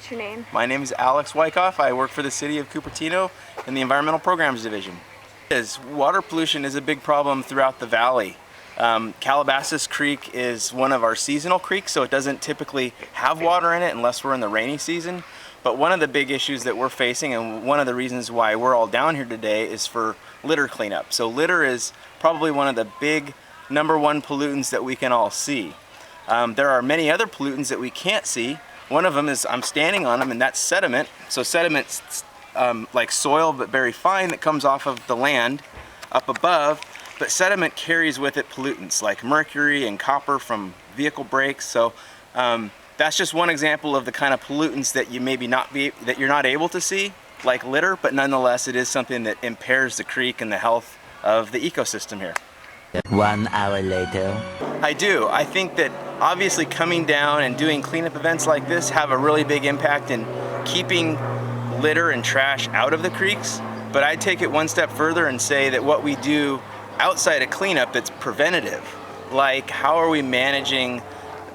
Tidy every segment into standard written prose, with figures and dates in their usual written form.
What's your name? My name is Alex Wyckoff. I work for the City of Cupertino in the Environmental Programs Division. Water pollution is a big problem throughout the valley. Calabasas Creek is one of our seasonal creeks, so it doesn't typically have water in it unless we're in the rainy season. But one of the big issues that we're facing, and one of the reasons why we're all down here today, is for litter cleanup. So litter is probably one of the big #1 pollutants that we can all see. There are many other pollutants that we can't see. One of them is, I'm standing on them, and that's sediment. So sediment's like soil, but very fine, that comes off of the land up above. But sediment carries with it pollutants like mercury and copper from vehicle brakes. So that's just one example of the kind of pollutants that you maybe that you're not able to see, like litter, but nonetheless it is something that impairs the creek and the health of the ecosystem here. 1 hour later. I do. I think that obviously coming down and doing cleanup events like this have a really big impact in keeping litter and trash out of the creeks. But I'd take it one step further and say that what we do outside of cleanup, it's preventative. Like, how are we managing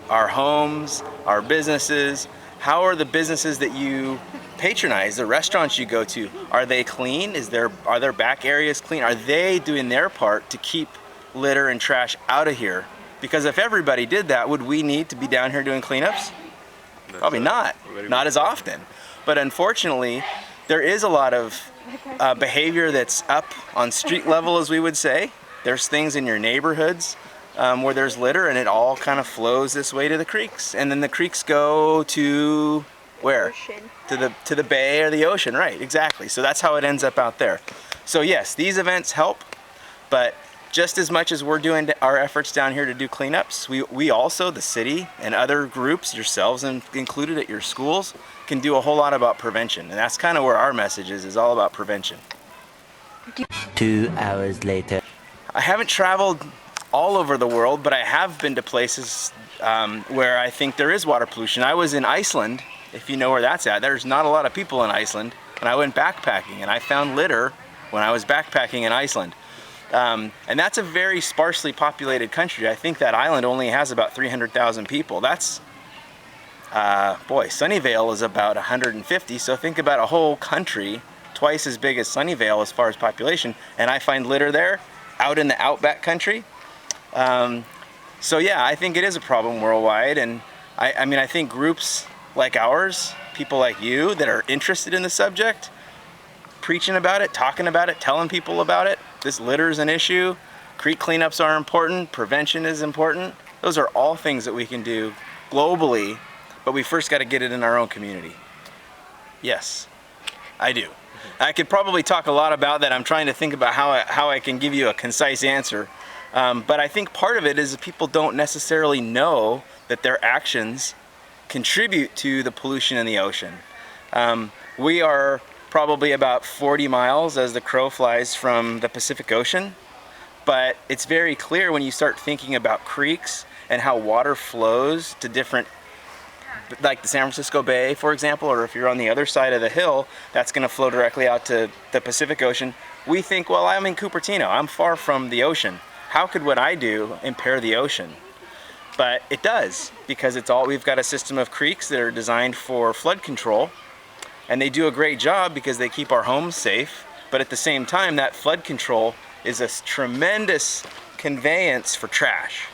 our homes, our businesses? How are the businesses that you patronize, the restaurants you go to, are they clean? Are their back areas clean? Are they doing their part to keep litter and trash out of here? Because if everybody did that, would we need to be down here doing cleanups? Probably not as often. But unfortunately, there is a lot of behavior that's up on street level, as we would say. There's things in your neighborhoods where there's litter, and it all kind of flows this way to the creeks. And then the creeks go to where? Ocean. To the bay or the ocean, right, exactly. So that's how it ends up out there. So yes, these events help, but just as much as we're doing our efforts down here to do cleanups, we also, the city and other groups, yourselves included at your schools, can do a whole lot about prevention. And that's kind of where our message is all about prevention. 2 hours later. I haven't traveled all over the world, but I have been to places where I think there is water pollution. I was in Iceland, if you know where that's at. There's not a lot of people in Iceland. And I went backpacking, and I found litter when I was backpacking in Iceland. And that's a very sparsely populated country. I think that island only has about 300,000 people. That's, Sunnyvale is about 150, so think about a whole country twice as big as Sunnyvale as far as population, and I find litter there, out in the outback country. So yeah, I think it is a problem worldwide, and I think groups like ours, people like you that are interested in the subject, preaching about it, talking about it, telling people about it. This litter is an issue. Creek cleanups are important. Prevention is important. Those are all things that we can do globally, but we first got to get it in our own community. Yes, I do. I could probably talk a lot about that. I'm trying to think about how I can give you a concise answer. But I think part of it is that people don't necessarily know that their actions contribute to the pollution in the ocean. We are probably about 40 miles as the crow flies from the Pacific Ocean, but it's very clear when you start thinking about creeks and how water flows to different, like the San Francisco Bay, for example, or if you're on the other side of the hill, that's going to flow directly out to the Pacific Ocean. We think, well, I'm in Cupertino, I'm far from the ocean. How could what I do impair the ocean? But it does, because we've got a system of creeks that are designed for flood control. And they do a great job because they keep our homes safe. But at the same time, that flood control is a tremendous conveyance for trash.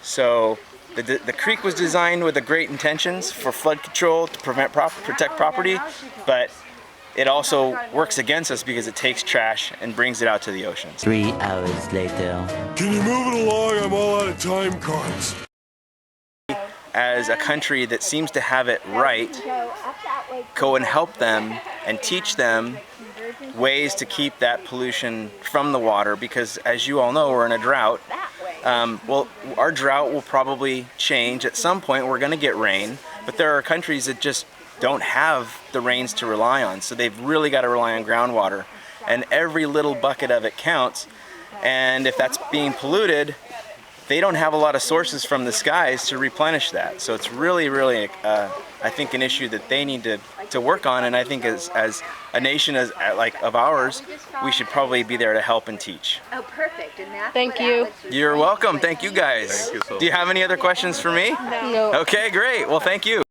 So the creek was designed with the great intentions for flood control to protect property, but it also works against us because it takes trash and brings it out to the ocean. 3 hours later. Can you move it along? I'm all out of time cards. As a country that seems to have it right, go and help them and teach them ways to keep that pollution from the water, because as you all know, we're in a drought. Well, our drought will probably change. At some point we're going to get rain, but there are countries that just don't have the rains to rely on, so they've really got to rely on groundwater, and every little bucket of it counts. And if that's being polluted, they don't have a lot of sources from the skies to replenish that. So it's really, really, I think, an issue that they need to work on. And I think as a nation of ours, we should probably be there to help and teach. Oh, perfect. And that's Thank you. You're welcome. Thank you guys. Thank you so much. Do you have any other questions for me? No. Okay, great. Well, thank you.